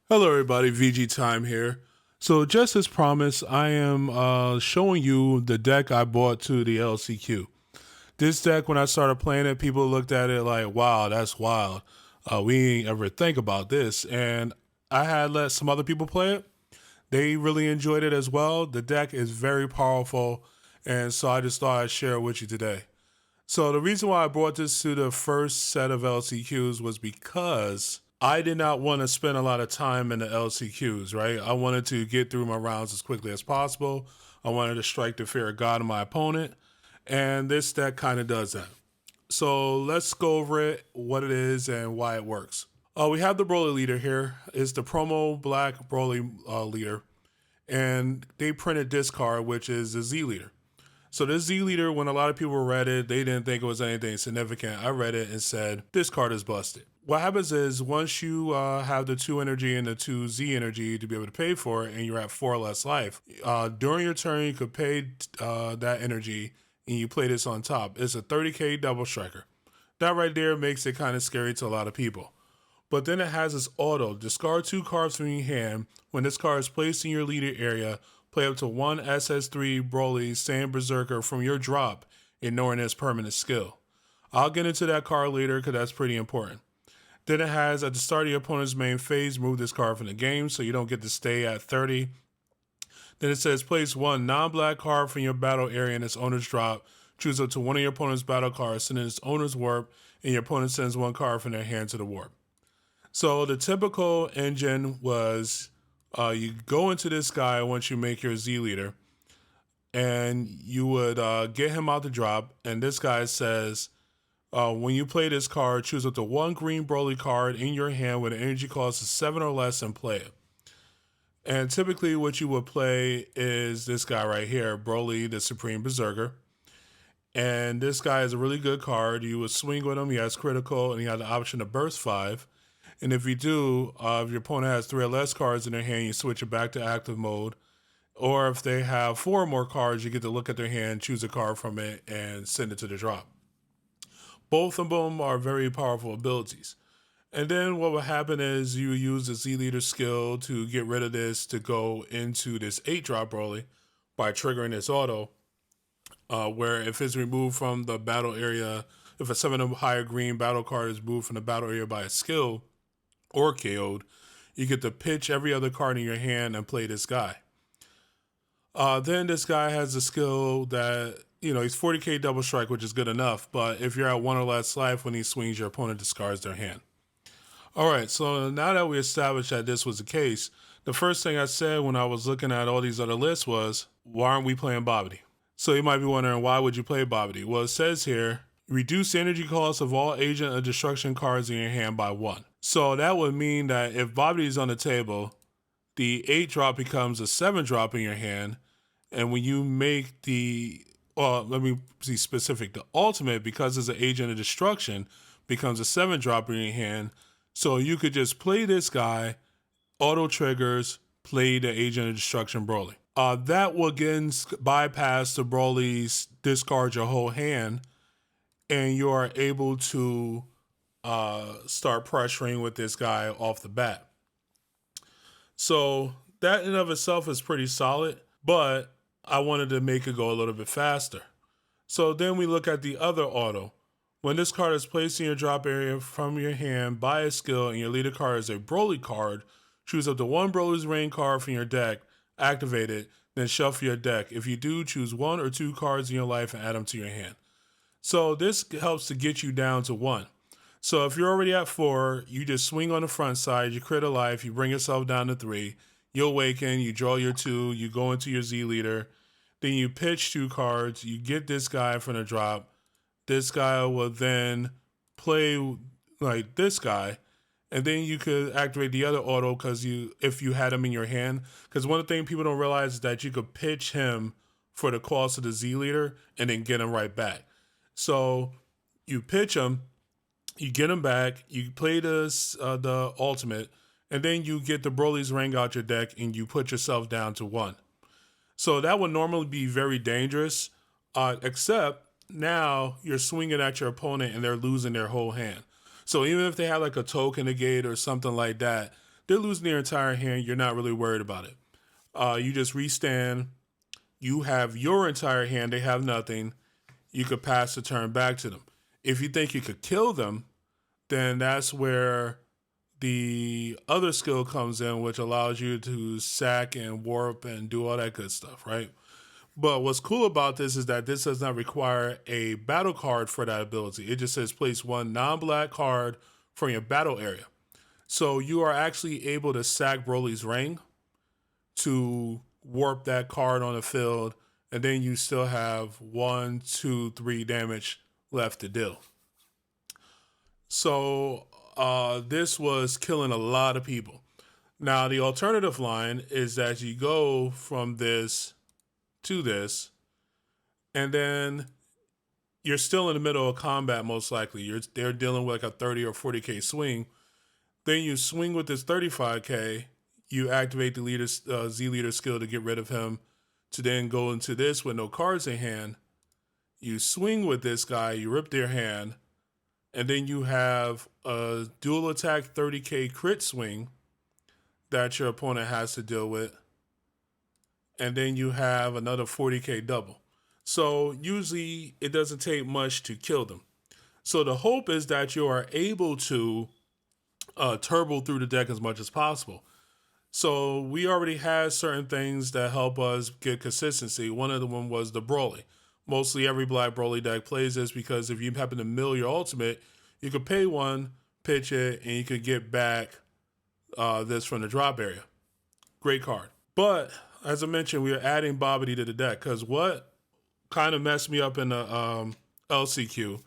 Hello, everybody. VG Time here. So, just as promised, I am showing you the deck I bought to the LCQ. This deck, when I started playing it, people looked at it like, "Wow, that's wild. We ain't ever think about this." And I had let some other people play it. They really enjoyed it as well. The deck is very powerful, and so I just thought I'd share it with you today. So the reason why I brought this to the first set of LCQs was because I did not want to spend a lot of time in the LCQs, right? I wanted to get through my rounds as quickly as possible. I wanted to strike the fear of God in my opponent, and this deck kind of does that. So let's go over it, what it is, and why it works. We have the Broly leader here. It's the promo black Broly leader, and they printed this card, which is the Z leader. So this Z leader, when a lot of people read it, they didn't think it was anything significant. I read it and said, this card is busted. What happens is once you have the 2 energy and the 2 Z energy to be able to pay for it, and you're at 4 less life, during your turn, you could pay that energy and you play this on top. It's a 30k double striker. That right there makes it kind of scary to a lot of people. But then it has this auto. Discard 2 cards from your hand. When this card is placed in your leader area, play up to 1 SS3 Broly Saiyan Berserker from your drop, ignoring its permanent skill. I'll get into that card later because that's pretty important. Then it has, at the start of your opponent's main phase, move this card from the game so you don't get to stay at 30. Then it says place 1 non-black card from your battle area in its owner's drop. Choose up to 1 of your opponent's battle cards, send in its owner's warp, and your opponent sends 1 card from their hand to the warp. So the typical engine was you go into this guy once you make your Z leader, and you would get him out the drop. And this guy says, when you play this card, choose up to 1 green Broly card in your hand with an energy cost of 7 or less and play it. And typically what you would play is this guy right here, Broly, the Supreme Berserker. And this guy is a really good card. You would swing with him. He has critical, and he has the option to burst 5. And if you do, if your opponent has 3 or less cards in their hand, you switch it back to active mode. Or if they have 4 or more cards, you get to look at their hand, choose a card from it, and send it to the drop. Both of them are very powerful abilities. And then what will happen is you use the Z Leader skill to get rid of this to go into this 8-drop Broly by triggering this auto, where if it's removed from the battle area, if a 7 or higher green battle card is moved from the battle area by a skill, or KO'd, you get to pitch every other card in your hand and play this guy. Then this guy has a skill that, he's 40k double strike, which is good enough, but if you're at 1 or less life when he swings, your opponent discards their hand. All right, so now that we established that this was the case, the first thing I said when I was looking at all these other lists was, why aren't we playing Babidi? So you might be wondering, why would you play Babidi? Well, it says here, reduce the energy cost of all Agent of Destruction cards in your hand by 1. So that would mean that if Babidi is on the table, the 8-drop becomes a 7-drop in your hand. And when you make let me be specific, the ultimate, because it's an Agent of Destruction, becomes a 7-drop in your hand. So you could just play this guy, auto triggers, play the Agent of Destruction Broly. That will again bypass the Broly's discard your whole hand, and you are able to start pressuring with this guy off the bat. So that in of itself is pretty solid, but I wanted to make it go a little bit faster. So then we look at the other auto. When this card is placed in your drop area from your hand by a skill and your leader card is a Broly card, choose up to 1 Broly's rain card from your deck, activate it, then shuffle your deck. If you do, choose 1 or 2 cards in your life and add them to your hand. So this helps to get you down to 1. So if you're already at 4, you just swing on the front side, you crit a life, you bring yourself down to 3, you awaken, you draw your 2, you go into your Z leader, then you pitch 2 cards, you get this guy from the drop. This guy will then play like this guy, and then you could activate the other auto if you had him in your hand. Because one of the things people don't realize is that you could pitch him for the cost of the Z leader and then get him right back. So you pitch him, you get him back, you play the ultimate, and then you get the Broly's ring out your deck and you put yourself down to 1. So that would normally be very dangerous, except now you're swinging at your opponent and they're losing their whole hand. So even if they have like a token negate or something like that, they're losing their entire hand. You're not really worried about it. You just restand. You have your entire hand. They have nothing. You could pass the turn back to them. If you think you could kill them, then that's where the other skill comes in, which allows you to sack and warp and do all that good stuff, right? But what's cool about this is that this does not require a battle card for that ability. It just says place one non-black card from your battle area. So you are actually able to sack Broly's ring to warp that card on the field, and then you still have 1, 2, 3 damage left to deal. So this was killing a lot of people. Now the alternative line is that you go from this to this, and then you're still in the middle of combat most likely. They're dealing with like a 30 or 40k swing. Then you swing with this 35k. You activate the leader Z leader skill to get rid of him. To then go into this with no cards in hand. You swing with this guy. You rip their hand, and then you have a dual attack 30k crit swing that your opponent has to deal with. And then you have another 40k double. So usually it doesn't take much to kill them. So the hope is that you are able to turbo through the deck as much as possible. So we already had certain things that help us get consistency. One of them was the Broly. Mostly every black Broly deck plays this because if you happen to mill your ultimate, you could pay one, pitch it, and you could get back this from the drop area. Great card. But as I mentioned, we are adding Bobbity to the deck because what kind of messed me up in the LCQ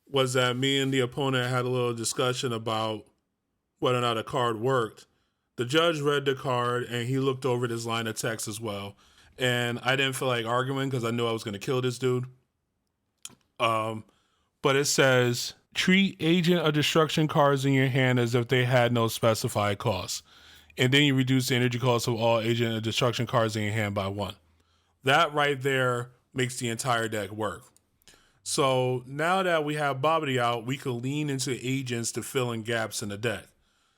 was that me and the opponent had a little discussion about whether or not a card worked. The judge read the card and he looked over this line of text as well. And I didn't feel like arguing because I knew I was going to kill this dude. But it says, treat Agent of Destruction cards in your hand as if they had no specified cost. And then you reduce the energy cost of all Agent of Destruction cards in your hand by 1. That right there makes the entire deck work. So now that we have Bobbity out, we can lean into agents to fill in gaps in the deck.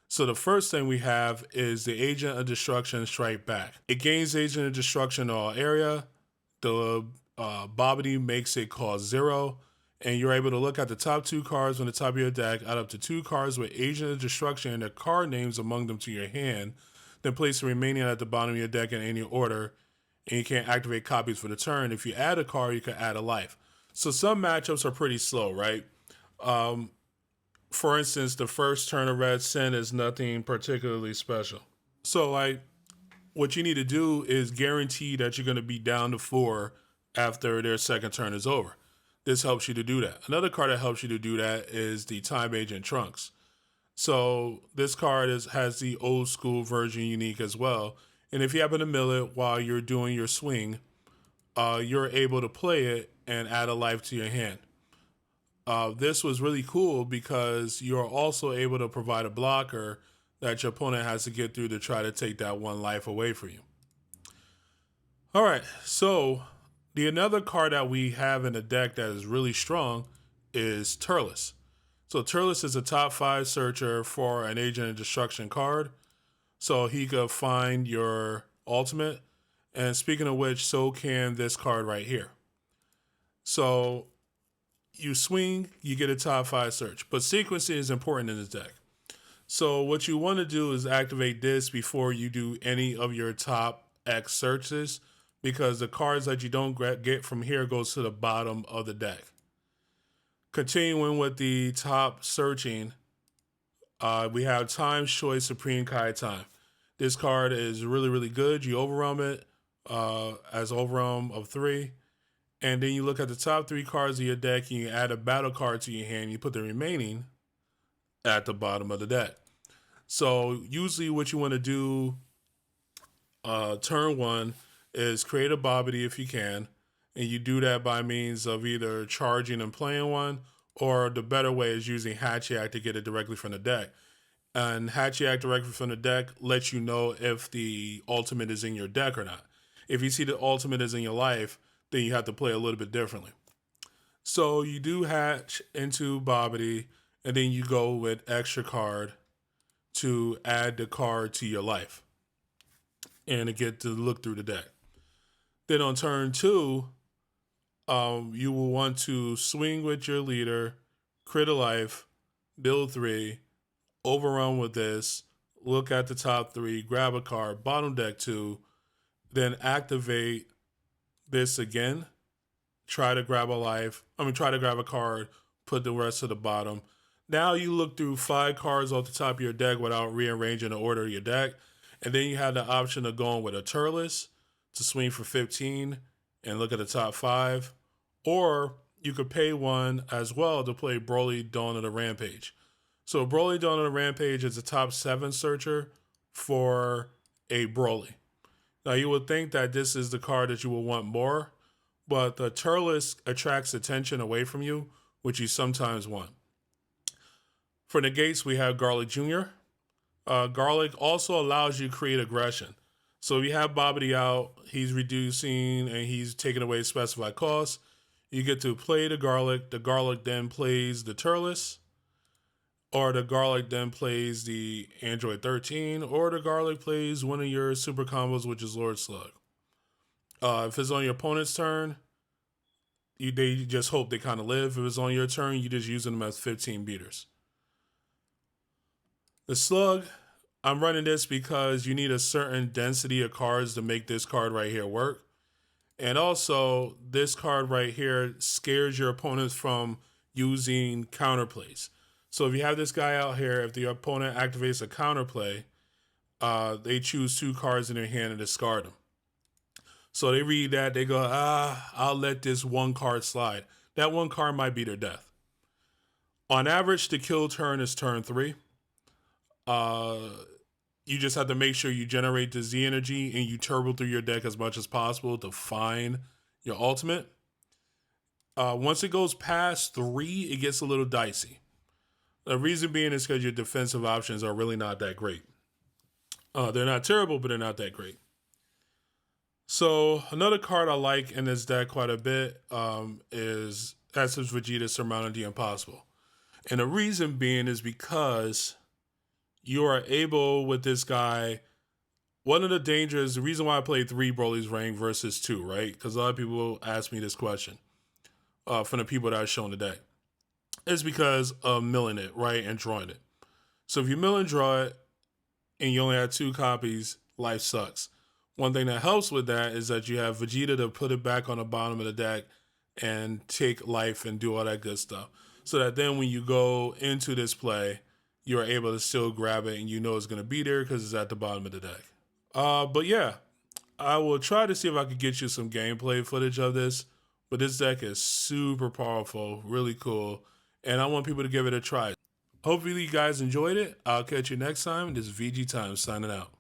So the first thing we have is the Agent of Destruction Strike Back. It gains Agent of Destruction in all area. The Bobbity makes it cost 0. And you're able to look at the top 2 cards on the top of your deck, add up to 2 cards with Agent of Destruction and their card names among them to your hand. Then place the remaining at the bottom of your deck in any order. And you can't activate copies for the turn. If you add a card, you can add a life. So some matchups are pretty slow, right? For instance, the first turn of Red Sin is nothing particularly special. So, like, what you need to do is guarantee that you're going to be down to 4 after their second turn is over. This helps you to do that. Another card that helps you to do that is the Time Agent Trunks. So this card has the old school version unique as well. And if you happen to mill it while you're doing your swing, you're able to play it and add a life to your hand. This was really cool because you're also able to provide a blocker that your opponent has to get through to try to take that 1 life away from you. All right, so the another card that we have in the deck that is really strong is Turles. So Turles is a top 5 searcher for an Agent of Destruction card. So he could find your ultimate. And speaking of which, so can this card right here. So you swing, you get a top 5 search. But sequencing is important in this deck. So what you want to do is activate this before you do any of your top X searches, because the cards that you don't get from here goes to the bottom of the deck. Continuing with the top searching, we have Time's Choice Supreme Kai Time. This card is really, really good. You overwhelm it as overwhelm of 3. And then you look at the top 3 cards of your deck and you add a battle card to your hand. You put the remaining at the bottom of the deck. So usually what you want to do turn 1 is create a Bobbity if you can. And you do that by means of either charging and playing one, or the better way is using Hatchiack to get it directly from the deck. And Hatchiack directly from the deck lets you know if the ultimate is in your deck or not. If you see the ultimate is in your life, then you have to play a little bit differently. So you do hatch into Bobbity, and then you go with extra card to add the card to your life and to get to look through the deck. Then on turn 2, you will want to swing with your leader, crit a life, build 3, overrun with this, look at the top 3, grab a card, bottom deck 2, then activate this again, try to grab try to grab a card, put the rest to the bottom. Now you look through 5 cards off the top of your deck without rearranging the order of your deck. And then you have the option of going with a Turles to swing for 15 and look at the top 5. Or you could pay 1 as well to play Broly Dawn of the Rampage. So Broly Dawn of the Rampage is a top 7 searcher for a Broly. Now you would think that this is the card that you will want more, but the Turles attracts attention away from you, which you sometimes want. For negates, we have Garlic Jr. Garlic also allows you to create aggression. So if you have Bobbity out, he's reducing and he's taking away specified costs. You get to play the Garlic. The Garlic then plays the Turles, or the Garlic then plays the Android 13, or the Garlic plays one of your super combos, which is Lord Slug. If it's on your opponent's turn, they just hope they kind of live. If it's on your turn, you just using them as 15 beaters. The Slug, I'm running this because you need a certain density of cards to make this card right here work. And also, this card right here scares your opponents from using counterplays. So if you have this guy out here, if the opponent activates a counterplay, they choose 2 cards in their hand and discard them. So they read that, they go, I'll let this 1 card slide. That 1 card might be their death. On average, the kill turn is turn 3. You just have to make sure you generate the Z energy and you turbo through your deck as much as possible to find your ultimate. Once it goes past 3, it gets a little dicey. The reason being is because your defensive options are really not that great. They're not terrible, but they're not that great. So another card I like in this deck quite a bit is Essence Vegeta Surmounting the Impossible. And the reason being is because you are able with this guy. One of the dangers, the reason why I played 3 Broly's Ring versus 2, right? Because a lot of people will ask me this question from the people that I've shown today. It's because of milling it, right? And drawing it. So if you mill and draw it and you only have 2 copies, life sucks. One thing that helps with that is that you have Vegeta to put it back on the bottom of the deck and take life and do all that good stuff. So that then when you go into this play, you're able to still grab it and you know it's going to be there because it's at the bottom of the deck. But yeah, I will try to see if I could get you some gameplay footage of this. But this deck is super powerful, really cool. And I want people to give it a try. Hopefully you guys enjoyed it. I'll catch you next time. This is VG Time signing out.